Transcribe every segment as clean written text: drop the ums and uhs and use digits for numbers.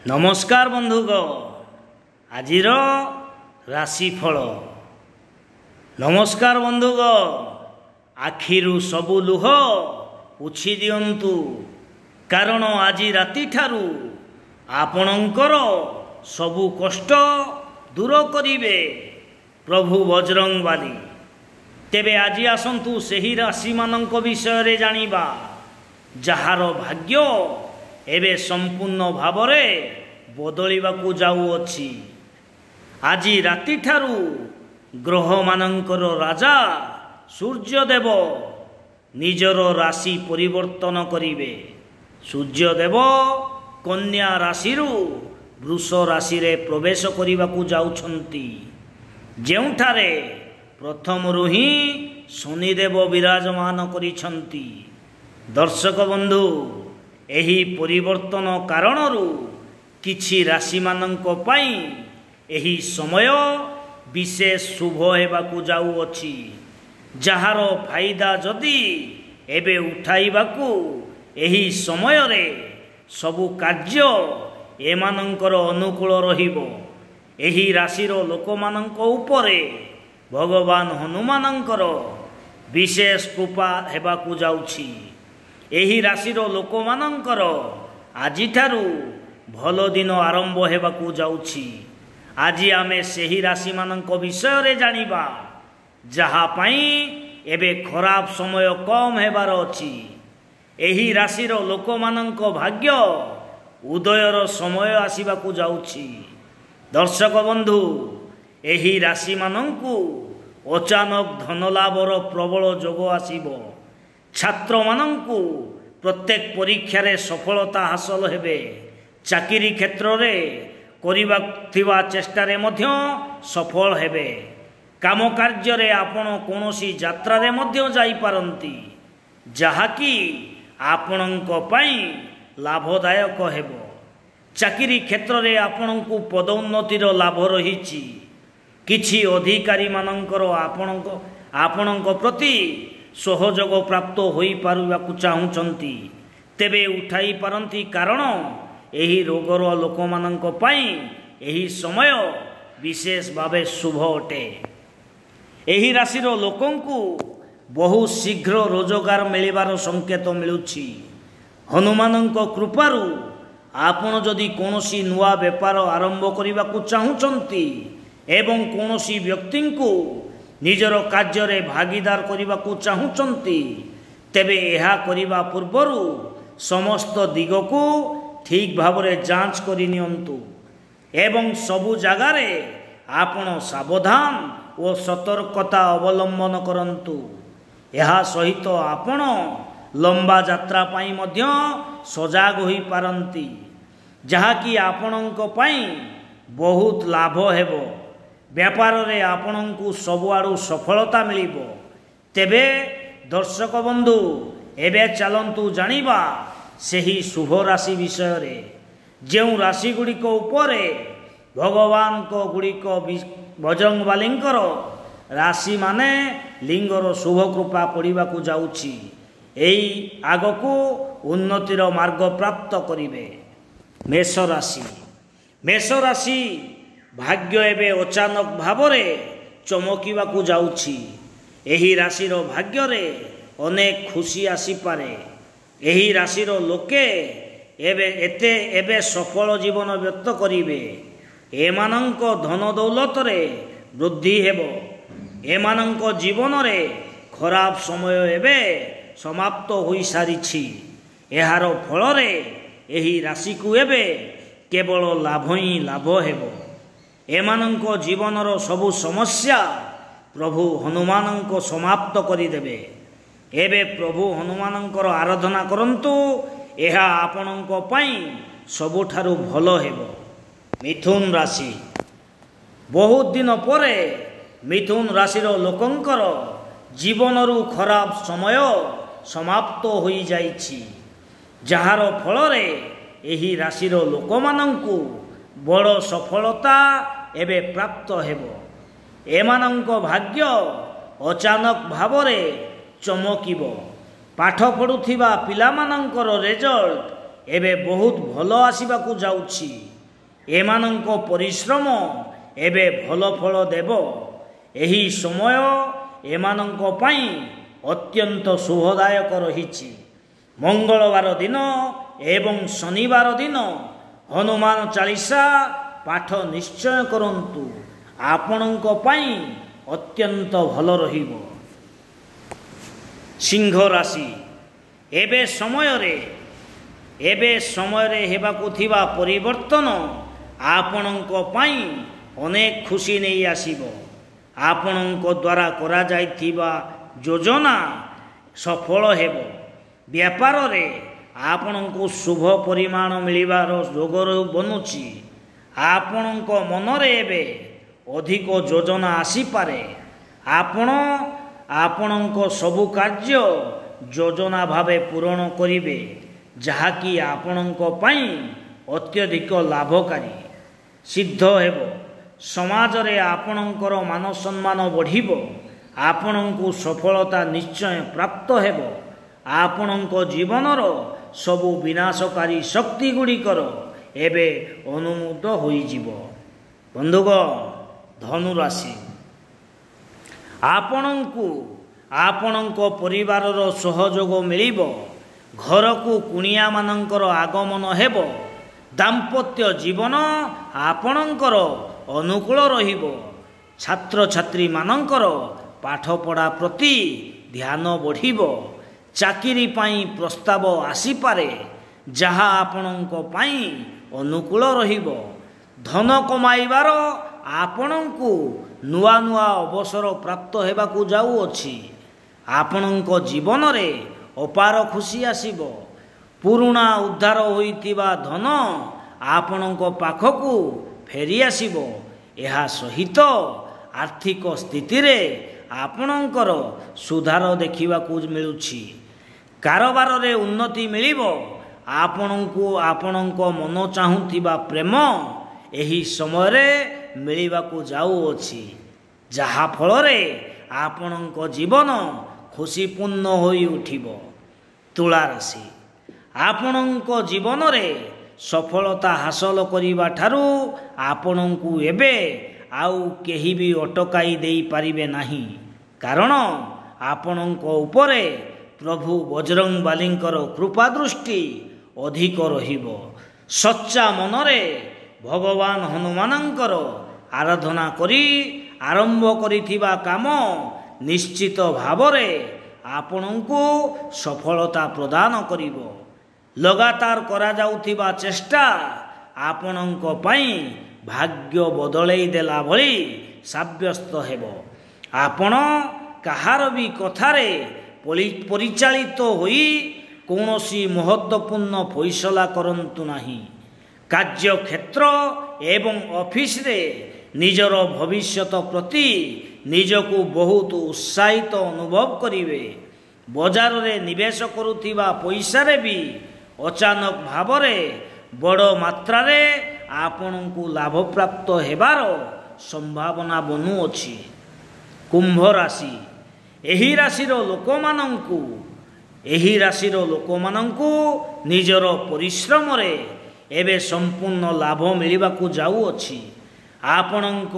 नमस्कार बंधुग आजिर राशिफल। नमस्कार बंधुग आखिरु सबु लुह पुछि दियंतु कारण आजि राति ठारु आपणंकर सबु कष्ट दूर करिवे प्रभु बजरंगबाली। तेबे आजि आसंतु सेही राशि मानक विषय रे जानिबा जहार भाग्य एबे संपूर्ण भावरे बदलिबाकू जाउअछि। आजि राति ठारु ग्रह मानंकर राजा सूर्यदेव निजर राशि परिवर्तन करिवे। सूर्यदेव कन्या राशिरु वृष राशि रे प्रवेश करिबाकू जाउछंती, जेउठारे प्रथमरु ही शनिदेव विराजमान करिछंती। दर्शक बंधु एही परिवर्तन कारणरू किछि राशि मानंक पाई एही समय विशेष शुभ हेबाकू जाउअछि। जहार फायदा जदि एबे उठाइबाकू एही समय रे सबु कार्य एमानंकर अनुकूल रहिबो। एही राशिर लोकमानंक उपरे भगवान हनुमानंकर विशेष कृपा हेबाकू जाउछि। एही राशिर लोकमानंकर आजिठारु भल दिन आरंभ हेबाकू जाउछि। आजि आमे सेही राशि मानंक विषय रे जानिबा जहा पाई एबे खराब समय कम हेबार अछि। एही राशिर लोकमानंक भाग्य उदयर समय आसीबाकू जाउछि। दर्शक बंधु एही राशि मानंकु अचानक धन लाभर प्रबल जोग आसीबो। छात्र मानंकु प्रत्येक परीक्षा रे सफलता हासिल हेबे। चाकरी क्षेत्र रे करिबा थिबा चेष्टा रे मध्य सफल हेबे। काम कार्य रे आपण कोनोसी यात्रा रे मध्य जाई पारंती, जहाकी आपणंक पई लाभदायक हेबो। चाकरी क्षेत्र रे आपणंकु पदोन्नतिर लाभ रहिछि। किछि अधिकारी मानंकर आपणंक प्रति सहयोग प्राप्त होई पारुवाकू चाहुचंती, तेबे उठाई पारंती कारण एही रोगर लोकमानंक पई एही समय विशेष भावे शुभ अटे। एही राशिर लोकंकु बहु शीघ्र रोजगार मिलिबार संकेत मिलुछि। हनुमानंक कृपारु आपण जदि कोनोसी नुआ व्यापार आरंभ करिबाकू चाहुचंती एवं कोनोसी व्यक्तिंकु निजर कार्य रे भागीदार करिबाकू चाहुचंती, तेबे एहा करिबा पूर्वरु समस्त दिगकू ठीक भावरे जांच करि नियंतु एवं सबु जगारे आपण सावधान और सतर्कता अवलंबन करंतु। एहा सहित आपण लंबा यात्रा पाई मध्य सजाग होई पारंती, जहाकी आपणंक पाई बहुत लाभ हेबो। व्यापार रे आपणंकु सबुआडू सफलता मिलिबो। तेबे दर्शक बंधु एबे चलंतु जानिबा सेही शुभ राशि विषय रे। जेउ राशि गुड़िक उपरे भगवान को गुड़िक बजरंगबालींकर राशि माने लिंगर शुभ कृपा पड़िबाकू जाउछि। एई आगकू उन्नतिर मार्ग प्राप्त करिवे। मेष राशि। मेष राशि भाग्य एबे अचानक भावरे चमकीबाकू जाउछि। एही राशिर भाग्य रे अनेक खुशी आसी पारे। एही राशिर लोके एबे सफल जीवन व्यक्त करिवे। एमानंक धन दौलत रे वृद्धि हेबो। एमानंक जीवन रे खराब समय एबे समाप्त होई सारिछि। एहार फल रे एही राशि को एबे केवल लाभ ही लाभ हेबो। एमानंक जीवनर सबु समस्या प्रभु हनुमानंक समाप्त करिदेबे। एबे प्रभु हनुमानंकर आराधना करंतु, एहा आपणंक पई सबुठारु भल हेबो। मिथुन राशि। बहुत दिन परे मिथुन राशिर लोकंकर जीवनरु खराब समय समाप्त होई जाइछि, जहार फल रे एही राशिर लोकमानंकु बड़ सफलता एबे प्राप्त हेबो। एमानंक भाग्य अचानक भावरे चमकिबो। पाठ पढ़ुथिबा पिलामानंकर रेजल्ट एबे बहुत भल आसीबाकू जाउछि। ଏମାନଙ୍କ ପରିଶ୍ରମ ଏବେ ଭଲ ଫଳ ଦେବ। ଏହି ସମୟ ଏମାନଙ୍କ ପାଇଁ ଅତ୍ୟନ୍ତ ଶୁଭଦାୟକ ରହିଛି। ମଙ୍ଗଳବାର ଦିନ ଏବଂ ଶନିବାର ଦିନ ହନୁମାନ ଚାଳିଶା ପାଠ ନିଶ୍ଚୟ କରନ୍ତୁ। ଆପଣଙ୍କ ପାଇଁ ଅତ୍ୟନ୍ତ ଭଲ ରହିବ। ସିଂହ ରାଶି, ଏବେ ସମୟରେ ହେବାକୁ ଥିବା ପରିବର୍ତ୍ତନ ଆପଣଙ୍କ ପାଇଁ ଅନେକ ଖୁସି ନେଇ ଆସିବ। ଆପଣଙ୍କ ଦ୍ୱାରା କରାଯାଇଥିବା ଯୋଜନା ସଫଳ ହେବ। ବ୍ୟାପାରରେ ଆପଣଙ୍କୁ ଶୁଭ ପରିମାଣ ମିଳିବାର ଯୋଗ ବନୁଛି। ଆପଣଙ୍କ ମନରେ ଏବେ ଅଧିକ ଯୋଜନା ଆସିପାରେ। ଆପଣ ଆପଣଙ୍କ ସବୁ କାର୍ଯ୍ୟ ଯୋଜନା ଭାବେ ପୂରଣ କରିବେ, ଯାହାକି ଆପଣଙ୍କ ପାଇଁ ଅତ୍ୟଧିକ ଲାଭକାରୀ ସିଦ୍ଧ ହେବ। ସମାଜରେ ଆପଣଙ୍କର ମାନ ସମ୍ମାନ ବଢ଼ିବ। ଆପଣଙ୍କୁ ସଫଳତା ନିଶ୍ଚୟ ପ୍ରାପ୍ତ ହେବ। ଆପଣଙ୍କ ଜୀବନର ସବୁ ବିନାଶକାରୀ ଶକ୍ତି ଗୁଡ଼ିକର ଏବେ ଅନୁମୋଦ ହୋଇଯିବ। ବନ୍ଧୁଗଣ, ଧନୁରାଶି, ଆପଣଙ୍କୁ ଆପଣଙ୍କ ପରିବାରର ସହଯୋଗ ମିଳିବ। ଘରକୁ କୁଣିଆମାନଙ୍କର ଆଗମନ ହେବ। ଦାମ୍ପତ୍ୟ ଜୀବନ ଆପଣଙ୍କର ଅନୁକୂଳ ରହିବ। ଛାତ୍ରଛାତ୍ରୀମାନଙ୍କର ପାଠପଢ଼ା ପ୍ରତି ଧ୍ୟାନ ବଢ଼ିବ। ଚାକିରି ପାଇଁ ପ୍ରସ୍ତାବ ଆସିପାରେ, ଯାହା ଆପଣଙ୍କ ପାଇଁ ଅନୁକୂଳ ରହିବ। ଧନ କମାଇବାର ଆପଣଙ୍କୁ ନୂଆ ନୂଆ ଅବସର ପ୍ରାପ୍ତ ହେବାକୁ ଯାଉଅଛି। ଆପଣଙ୍କ ଜୀବନରେ ଅପାର ଖୁସି ଆସିବ। ପୁରୁଣା ଉଦ୍ଧାର ହୋଇଥିବା ଧନ ଆପଣଙ୍କ ପାଖକୁ ଫେରିଆସିବ। ଏହା ସହିତ ଆର୍ଥିକ ସ୍ଥିତିରେ ଆପଣଙ୍କର ସୁଧାର ଦେଖିବାକୁ ମିଳୁଛି। କାରବାରରେ ଉନ୍ନତି ମିଳିବ। ଆପଣଙ୍କୁ ଆପଣଙ୍କ ମନ ଚାହୁଁଥିବା ପ୍ରେମ ଏହି ସମୟରେ ମିଳିବାକୁ ଯାଉଅଛି, ଯାହାଫଳରେ ଆପଣଙ୍କ ଜୀବନ ଖୁସିପୂର୍ଣ୍ଣ ହୋଇ ଉଠିବ। ତୁଳାରାଶି, ଆପଣଙ୍କ ଜୀବନରେ ସଫଳତା ହାସଲ କରିବା ଠାରୁ ଆପଣଙ୍କୁ ଏବେ ଆଉ କେହି ବି ଅଟକାଇ ଦେଇପାରିବେ ନାହିଁ। କାରଣ ଆପଣଙ୍କ ଉପରେ ପ୍ରଭୁ ବଜରଙ୍ଗବାଲୀଙ୍କର କୃପା ଦୃଷ୍ଟି ଅଧିକ ରହିବ। ସଚ୍ଚା ମନରେ ଭଗବାନ ହନୁମାନଙ୍କର ଆରାଧନା କରି ଆରମ୍ଭ କରିଥିବା କାମ ନିଶ୍ଚିତ ଭାବରେ ଆପଣଙ୍କୁ ସଫଳତା ପ୍ରଦାନ କରିବ। ଲଗାତାର କରାଯାଉଥିବା ଚେଷ୍ଟା ଆପଣଙ୍କ ପାଇଁ ଭାଗ୍ୟ ବଦଳେଇ ଦେଲା ଭଳି ସାବ୍ୟସ୍ତ ହେବ। ଆପଣ କାହାର ବି କଥାରେ ପରିଚାଳିତ ହୋଇ କୌଣସି ମହତ୍ତ୍ୱପୂର୍ଣ୍ଣ ଫଇସଲା କରନ୍ତୁ ନାହିଁ। କାର୍ଯ୍ୟକ୍ଷେତ୍ର ଏବଂ ଅଫିସରେ ନିଜର ଭବିଷ୍ୟତ ପ୍ରତି ନିଜକୁ ବହୁତ ଉତ୍ସାହିତ ଅନୁଭବ କରିବେ। ବଜାରରେ ନିବେଶ କରୁଥିବା ପଇସାରେ ବି ଅଚାନକ ଭାବରେ ବଡ଼ ମାତ୍ରାରେ ଆପଣଙ୍କୁ ଲାଭପ୍ରାପ୍ତ ହେବାର ସମ୍ଭାବନା ବନୁଅଛି। କୁମ୍ଭ ରାଶି, ଏହି ରାଶିର ଲୋକମାନଙ୍କୁ ନିଜର ପରିଶ୍ରମରେ ଏବେ ସମ୍ପୂର୍ଣ୍ଣ ଲାଭ ମିଳିବାକୁ ଯାଉଅଛି। ଆପଣଙ୍କ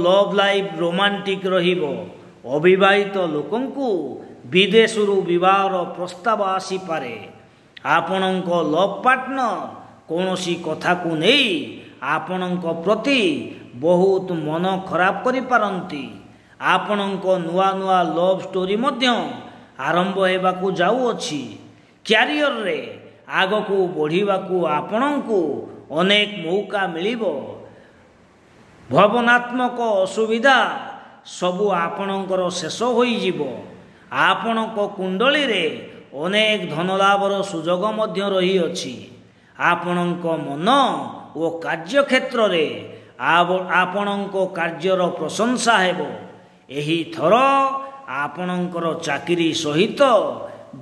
ଲଭ୍ ଲାଇଫ୍ ରୋମାଣ୍ଟିକ ରହିବ। ଅବିବାହିତ ଲୋକଙ୍କୁ ବିଦେଶରୁ ବିବାହର ପ୍ରସ୍ତାବ ଆସିପାରେ। ଆପଣଙ୍କ ଲଭ୍ ପାର୍ଟନର କୌଣସି କଥାକୁ ନେଇ ଆପଣଙ୍କ ପ୍ରତି ବହୁତ ମନ ଖରାପ କରିପାରନ୍ତି। ଆପଣଙ୍କ ନୂଆ ନୂଆ ଲଭ୍ ଷ୍ଟୋରି ମଧ୍ୟ ଆରମ୍ଭ ହେବାକୁ ଯାଉଅଛି। କ୍ୟାରିୟରରେ ଆଗକୁ ବଢ଼ିବାକୁ ଆପଣଙ୍କୁ ଅନେକ ମୌକା ମିଳିବ। ଭାବନାତ୍ମକ ଅସୁବିଧା ସବୁ ଆପଣଙ୍କର ଶେଷ ହୋଇଯିବ। ଆପଣଙ୍କ କୁଣ୍ଡଳୀରେ ଅନେକ ଧନଲାଭର ସୁଯୋଗ ମଧ୍ୟ ରହିଅଛି। ଆପଣଙ୍କ ମନ ଓ କାର୍ଯ୍ୟକ୍ଷେତ୍ରରେ ଆପଣଙ୍କ କାର୍ଯ୍ୟର ପ୍ରଶଂସା ହେବ। ଏହି ଥର ଆପଣଙ୍କର ଚାକିରି ସହିତ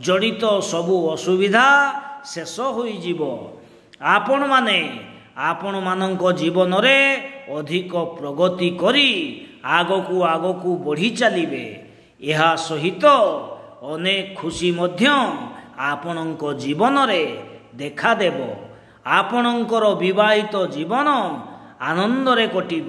ଜଡ଼ିତ ସବୁ ଅସୁବିଧା ଶେଷ ହୋଇଯିବ। ଆପଣମାନଙ୍କ ଜୀବନରେ ଅଧିକ ପ୍ରଗତି କରି ଆଗକୁ ବଢ଼ି ଚାଲିବେ। ଏହା ସହିତ ଅନେକ ଖୁସି ମଧ୍ୟ ଆପଣଙ୍କ ଜୀବନରେ ଦେଖାଦେବ। ଆପଣଙ୍କର ବିବାହିତ ଜୀବନ ଆନନ୍ଦରେ କଟିବ।